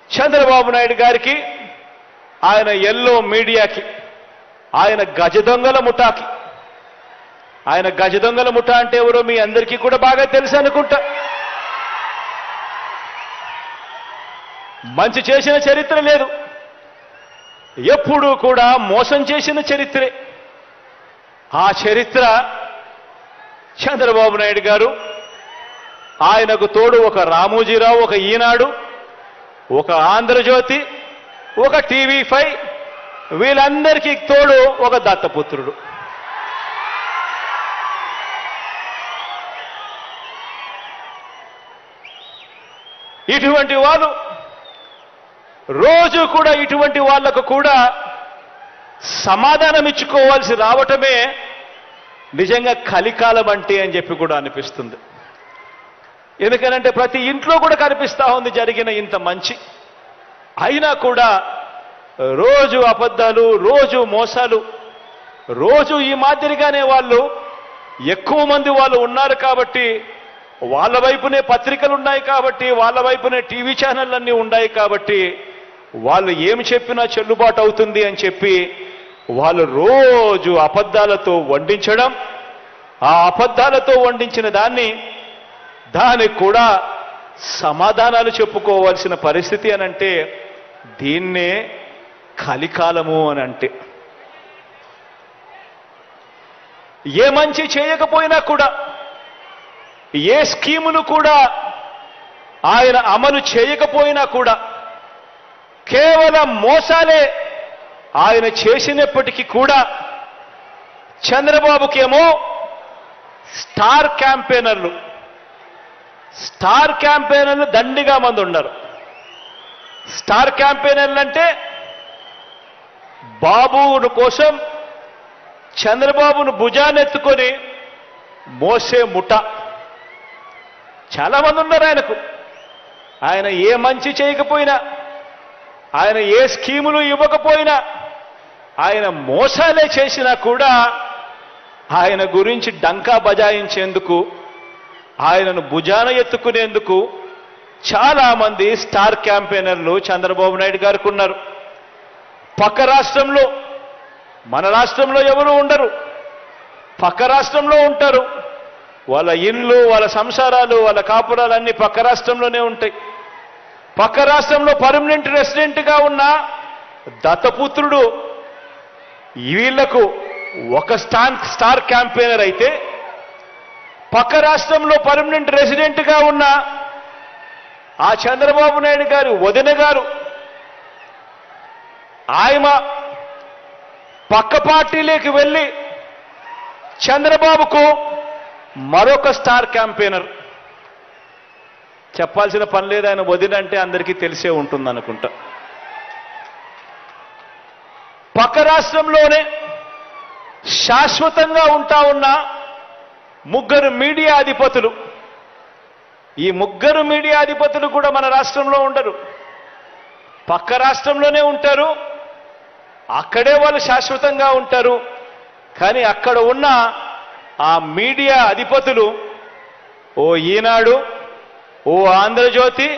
చంద్రబాబు నాయుడు గారికి, ఆయన ఎల్లో మీడియాకి, ఆయన గజ దొంగల ముఠాకి, ఆయన గజ దొంగల ముఠా అంటే ఎవరో మీ అందరికీ కూడా బాగా తెలుసు అనుకుంటా. మంచి చేసిన చరిత్ర లేదు, ఎప్పుడూ కూడా మోసం చేసిన చరిత్రే. ఆ చరిత్ర చంద్రబాబు నాయుడు గారు, ఆయనకు తోడు ఒక రామోజీరావు, ఒక ఈనాడు, ఒక ఆంధ్రజ్యోతి, ఒక TV5, వీళ్ళందరికీ తోడు ఒక దత్తపుత్రుడు. ఇటువంటి వాళ్ళు రోజు కూడా ఇటువంటి వాళ్లకు కూడా సమాధానం ఇచ్చుకోవాల్సి రావటమే నిజంగా కలికాలం అంటే అని చెప్పి కూడా అనిపిస్తుంది. ఎందుకనంటే ప్రతి ఇంట్లో కూడా కనిపిస్తా ఉంది జరిగిన ఇంత మంచి, అయినా కూడా రోజు అబద్ధాలు, రోజు మోసాలు, రోజు ఈ మాదిరిగానే వాళ్ళు ఎక్కువ మంది వాళ్ళు ఉన్నారు కాబట్టి, వాళ్ళ వైపునే పత్రికలు ఉన్నాయి కాబట్టి, వాళ్ళ వైపునే టీవీ ఛానళ్ళన్నీ ఉన్నాయి కాబట్టి, వాళ్ళు ఏమి చెప్పినా చెల్లుబాటు అవుతుంది అని చెప్పి వాళ్ళు రోజు అబద్ధాలతో వండించడం, ఆ అబద్ధాలతో వండించిన దానికి కూడా సమాధానాలు చెప్పుకోవాల్సిన పరిస్థితి అని అంటే దీన్నే కలికాలము అని అంటే. ఏ మంచి చేయకపోయినా కూడా, ఏ స్కీములు కూడా ఆయన అమలు చేయకపోయినా కూడా, కేవలం మోసాలే ఆయన చేసినప్పటికీ కూడా చంద్రబాబుకేమో స్టార్ క్యాంపెయినర్లు దండిగా మంది ఉన్నారు. స్టార్ క్యాంపెయినర్లు అంటే బాబు కోసం చంద్రబాబును భుజానెత్తుకొని మోసే ముఠ చాలా మంది ఉన్నారు ఆయనకు. ఆయన ఏ మంచి చేయకపోయినా, ఆయన ఏ స్కీములు ఇవ్వకపోయినా, ఆయన మోసాలే చేసినా కూడా ఆయన గురించి డంకా బజాయించేందుకు, ఆయనను భుజాన ఎత్తుకునేందుకు చాలా మంది స్టార్ క్యాంపెయినర్లు చంద్రబాబు నాయుడు గారికి ఉన్నారు. పక్క రాష్ట్రంలో, మన రాష్ట్రంలో ఎవరు ఉండరు, పక్క రాష్ట్రంలో ఉంటారు. వాళ్ళ ఇళ్ళు, వాళ్ళ సంసారాలు, వాళ్ళ కాపురాలు అన్ని పక్క రాష్ట్రంలోనే ఉంటాయి. పక్క రాష్ట్రంలో పర్మనెంట్ రెసిడెంట్గా ఉన్న దత్తపుత్రుడు వీళ్లకు ఒక స్టార్ క్యాంపెయినర్ అయితే, పక్క రాష్ట్రంలో పర్మనెంట్ రెసిడెంట్గా ఉన్న ఆ చంద్రబాబు నాయుడు గారు వదిన గారు, ఆయన పక్క పార్టీలోకి వెళ్ళి చంద్రబాబుకు మరొక స్టార్ క్యాంపెయినర్. చెప్పాల్సిన పని లేదు, ఆయన వదిన అంటే అందరికీ తెలిసే ఉంటుంది అనుకుంటా. పక్క రాష్ట్రంలోనే శాశ్వతంగా ఉంటా ఉన్న ముగ్గురు మీడియా అధిపతులు, ఈ ముగ్గురు మీడియా అధిపతులు కూడా మన రాష్ట్రంలో ఉండరు, పక్క రాష్ట్రంలోనే ఉంటారు. అక్కడే వాళ్ళు శాశ్వతంగా ఉంటారు. కానీ అక్కడ ఉన్న ఆ మీడియా అధిపతులు, ఓ ఈనాడు, ఓ ఆంధ్రజ్యోతి,